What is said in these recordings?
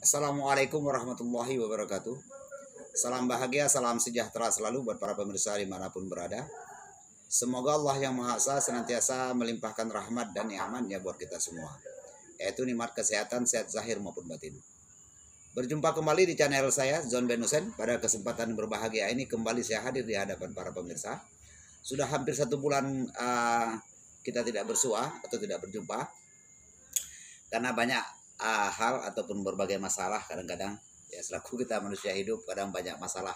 Assalamualaikum warahmatullahi wabarakatuh. Salam bahagia, salam sejahtera selalu buat para pemirsa dimanapun berada. Semoga Allah yang Maha Esa senantiasa melimpahkan rahmat dan nikmatnya buat kita semua, yaitu nikmat kesehatan, sehat zahir maupun batin. Berjumpa kembali di channel saya, Zon Ben Hussein. Pada kesempatan berbahagia ini kembali saya hadir di hadapan para pemirsa. Sudah hampir 1 bulan kita tidak bersua atau tidak berjumpa, karena banyak hal ataupun berbagai masalah. Kadang-kadang ya selaku kita manusia hidup, kadang banyak masalah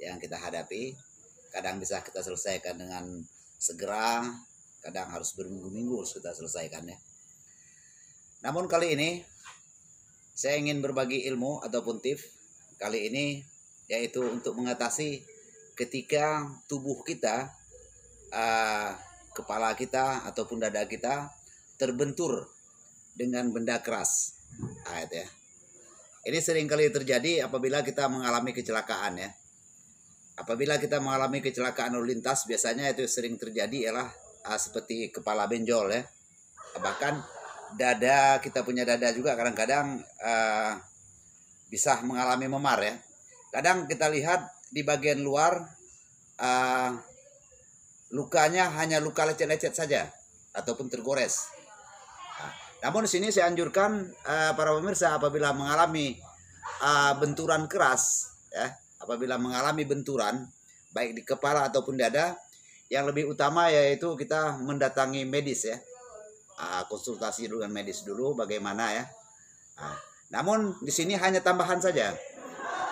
yang kita hadapi. Kadang bisa kita selesaikan dengan segera, kadang harus berminggu-minggu harus kita selesaikan ya. Namun kali ini saya ingin berbagi ilmu ataupun tips kali ini, yaitu untuk mengatasi ketika tubuh kita, kepala kita ataupun dada kita terbentur dengan benda keras. Ya. Ini sering kali terjadi apabila kita mengalami kecelakaan ya. Apabila kita mengalami kecelakaan lalu lintas, biasanya itu sering terjadi ialah seperti kepala benjol ya. Bahkan dada, kita punya dada juga kadang-kadang bisa mengalami memar ya. Kadang kita lihat di bagian luar lukanya hanya luka lecet-lecet saja ataupun tergores. Namun di sini saya anjurkan para pemirsa apabila mengalami benturan keras ya, apabila mengalami benturan baik di kepala ataupun dada, yang lebih utama yaitu kita mendatangi medis ya. Konsultasi dengan medis dulu bagaimana ya. Namun di sini hanya tambahan saja.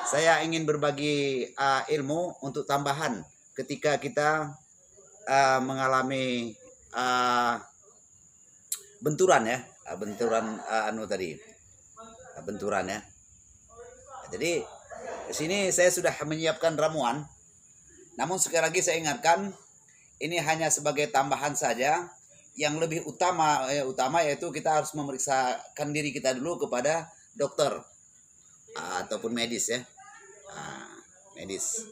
Saya ingin berbagi ilmu untuk tambahan ketika kita mengalami benturan ya. Benturan benturan ya. Jadi di sini saya sudah menyiapkan ramuan. Namun sekali lagi saya ingatkan, ini hanya sebagai tambahan saja. Yang lebih utama yaitu kita harus memeriksakan diri kita dulu kepada dokter ataupun medis ya. Medis.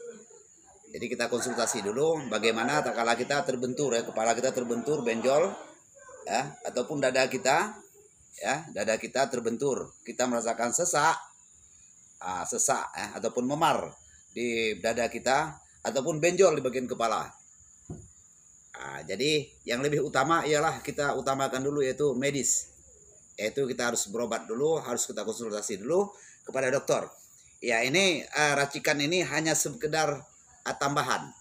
Jadi kita konsultasi dulu bagaimana tak kala kita terbentur ya, kepala kita terbentur, benjol ya, ataupun dada kita ya, dada kita terbentur, kita merasakan sesak ya, ataupun memar di dada kita ataupun benjol di bagian kepala. Jadi yang lebih utama ialah kita utamakan dulu yaitu medis, yaitu kita harus berobat dulu, harus kita konsultasi dulu kepada dokter. Ya, ini racikan ini hanya sekedar tambahan.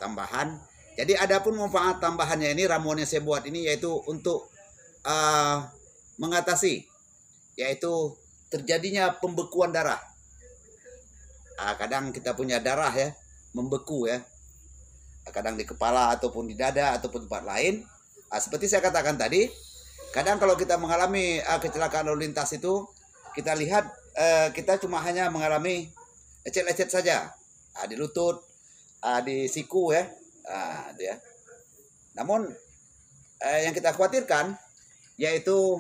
Tambahan. Jadi adapun manfaat tambahannya ini, ramuan yang saya buat ini yaitu untuk mengatasi yaitu terjadinya pembekuan darah. Kadang kita punya darah ya membeku ya, kadang di kepala ataupun di dada ataupun tempat lain. Seperti saya katakan tadi, kadang kalau kita mengalami kecelakaan lalu lintas itu, kita lihat kita cuma hanya mengalami lecet-lecet saja di lutut, di siku ya. Ya. Namun yang kita khawatirkan yaitu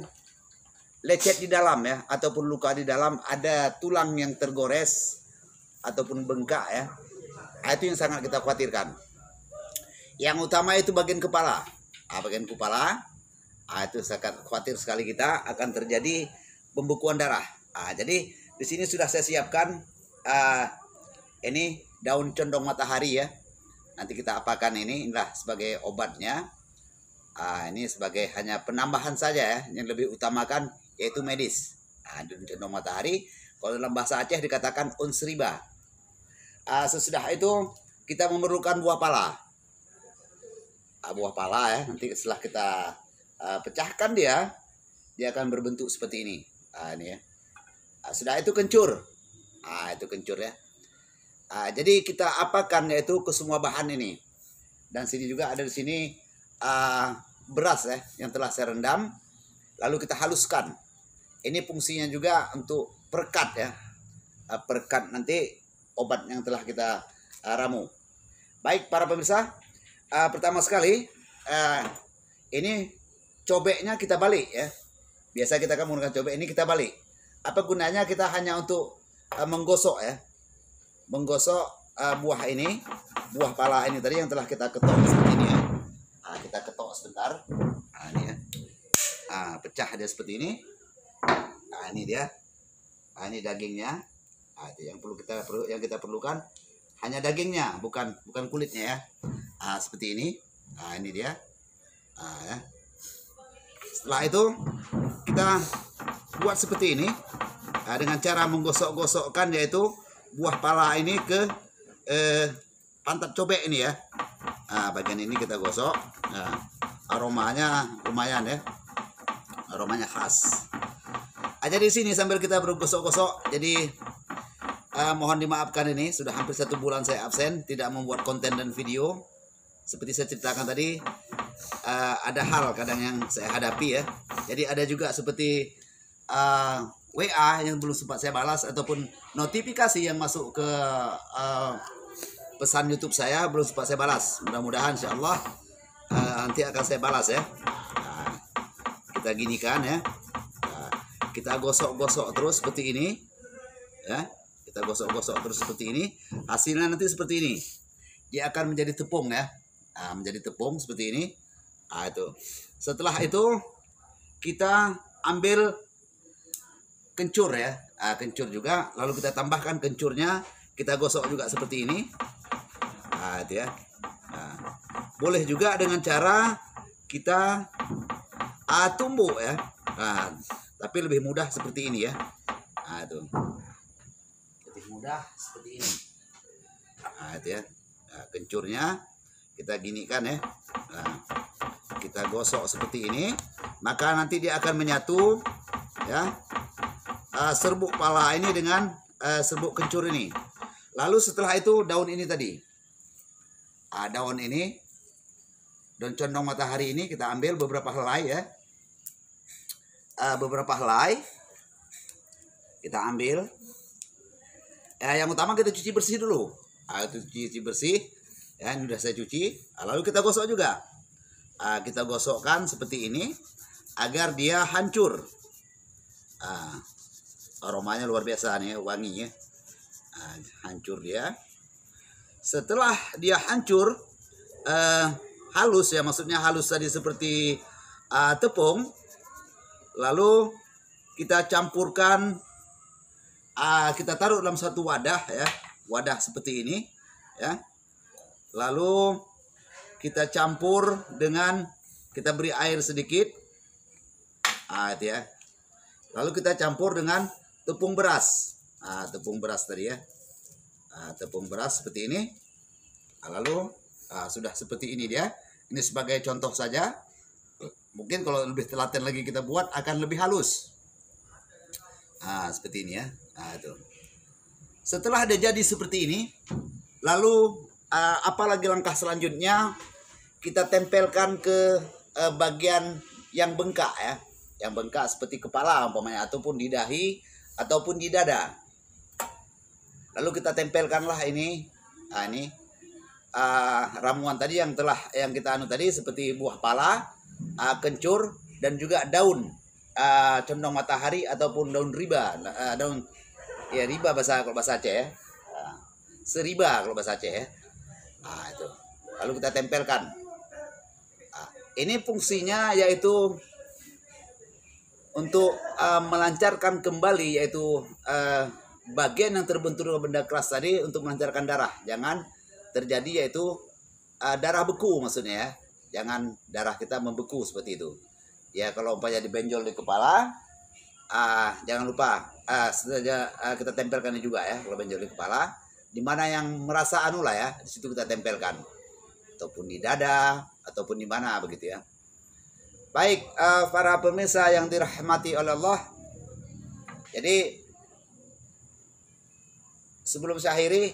lecet di dalam ya, ataupun luka di dalam, ada tulang yang tergores ataupun bengkak ya. Itu yang sangat kita khawatirkan. Yang utama itu bagian kepala. Bagian kepala itu sangat khawatir sekali kita akan terjadi pembekuan darah. Jadi di sini sudah saya siapkan ini daun condong matahari ya. Nanti kita apakan inilah sebagai obatnya. Ini sebagai hanya penambahan saja ya. Yang lebih utamakan yaitu medis. Daun condong matahari, kalau dalam bahasa Aceh dikatakan unsriba. Sesudah itu kita memerlukan buah pala. Buah pala ya. Nanti setelah kita pecahkan dia akan berbentuk seperti ini. Ini ya. Sudah itu kencur. Itu kencur ya. Jadi kita apakan yaitu ke semua bahan ini. Dan sini juga ada di sini beras ya yang telah saya rendam, lalu kita haluskan. Ini fungsinya juga untuk perekat ya. Perekat nanti obat yang telah kita ramu. Baik para pemirsa, pertama sekali ini cobeknya kita balik ya. Biasa kita kan menggunakan cobek, ini kita balik. Apa gunanya? Kita hanya untuk menggosok ya. Menggosok buah ini, buah pala ini tadi yang telah kita ketok seperti ini ya. Kita ketok sebentar. Ini ya. Pecah dia seperti ini. Nah, ini dia. Nah, ini dagingnya. Nah, itu yang kita perlukan hanya dagingnya, bukan kulitnya ya. Nah, seperti ini. Nah, ini dia. Nah, ya. Setelah itu kita buat seperti ini. Nah, dengan cara menggosok-gosokkan, yaitu buah pala ini ke pantat cobek ini ya. Nah, bagian ini kita gosok. Nah, aromanya lumayan ya. Aromanya khas. Aja di sini sambil kita bergosok-gosok. Jadi mohon dimaafkan, ini sudah hampir 1 bulan saya absen, tidak membuat konten dan video. Seperti saya ceritakan tadi, ada hal kadang yang saya hadapi ya. Jadi ada juga seperti WA yang belum sempat saya balas, ataupun notifikasi yang masuk ke pesan YouTube saya belum sempat saya balas. Mudah-mudahan insyaallah nanti akan saya balas ya. Nah, kita ginikan ya. Nah, kita gosok-gosok terus seperti ini ya. Kita gosok-gosok terus seperti ini. Hasilnya nanti seperti ini. Dia akan menjadi tepung ya. Nah, menjadi tepung seperti ini. Nah, itu. Setelah itu kita ambil kencur ya. Nah, kencur juga. Lalu kita tambahkan kencurnya. Kita gosok juga seperti ini. Nah, itu ya. Nah, boleh juga dengan cara kita tumbuk ya. Nah, tapi lebih mudah seperti ini ya. Nah, itu. Lebih mudah seperti ini. Nah, itu ya. Nah, kencurnya kita ginikan ya. Nah, kita gosok seperti ini, maka nanti dia akan menyatu ya. Serbuk pala ini dengan serbuk kencur ini. Lalu setelah itu daun ini tadi. Daun ini, daun condong matahari ini kita ambil beberapa helai ya. Beberapa helai kita ambil. Yang utama kita cuci bersih dulu. Itu cuci bersih. Ya, ini sudah saya cuci. Lalu kita gosok juga. Kita gosokkan seperti ini agar dia hancur. Aromanya luar biasa nih, wangi ya. Hancur dia. Setelah dia hancur, halus ya, maksudnya halus tadi seperti tepung. Lalu kita campurkan, kita taruh dalam satu wadah ya, wadah seperti ini ya. Lalu kita campur dengan, kita beri air sedikit, itu ya. Lalu kita campur dengan tepung beras, tepung beras tadi ya. Tepung beras seperti ini. Lalu sudah seperti ini dia. Ini sebagai contoh saja. Mungkin kalau lebih telaten lagi kita buat akan lebih halus. Seperti ini ya. Itu. Setelah dia jadi seperti ini, lalu apalagi langkah selanjutnya, kita tempelkan ke bagian yang bengkak ya. Yang bengkak seperti kepala umpamanya, ataupun di dahi, ataupun di dada. Lalu kita tempelkanlah ini, ini ramuan tadi yang kita tadi, seperti buah pala, kencur, dan juga daun condong matahari ataupun daun riba, daun ya riba kalau bahasa Aceh ya, seriba kalau bahasa Aceh ya. Itu. Lalu kita tempelkan. Ini fungsinya yaitu untuk melancarkan kembali, yaitu bagian yang terbentur dengan benda keras tadi, untuk melancarkan darah. Jangan terjadi yaitu darah beku maksudnya ya. Jangan darah kita membeku seperti itu. Ya, kalau umpamanya dibenjol di kepala, jangan lupa kita tempelkan juga ya. Kalau benjol di kepala, di mana yang merasa lah ya, di situ kita tempelkan. Ataupun di dada, ataupun di mana begitu ya. Baik, para pemirsa yang dirahmati oleh Allah. Jadi sebelum saya akhiri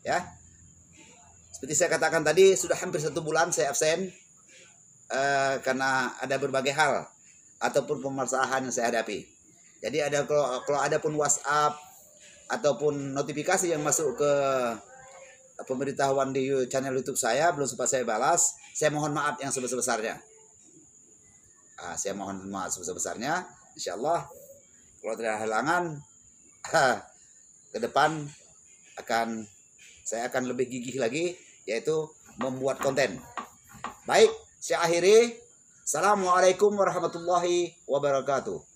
ya, seperti saya katakan tadi, sudah hampir 1 bulan saya absen karena ada berbagai hal ataupun permasalahan yang saya hadapi. Jadi kalau ada pun WhatsApp ataupun notifikasi yang masuk ke pemberitahuan di channel YouTube saya belum sempat saya balas, saya mohon maaf yang sebesar-besarnya. Saya mohon maaf sebesar-besarnya. Insyaallah kalau tidak ada halangan, ke depan saya akan lebih gigih lagi, yaitu membuat konten. Baik, saya akhiri. Assalamualaikum warahmatullahi wabarakatuh.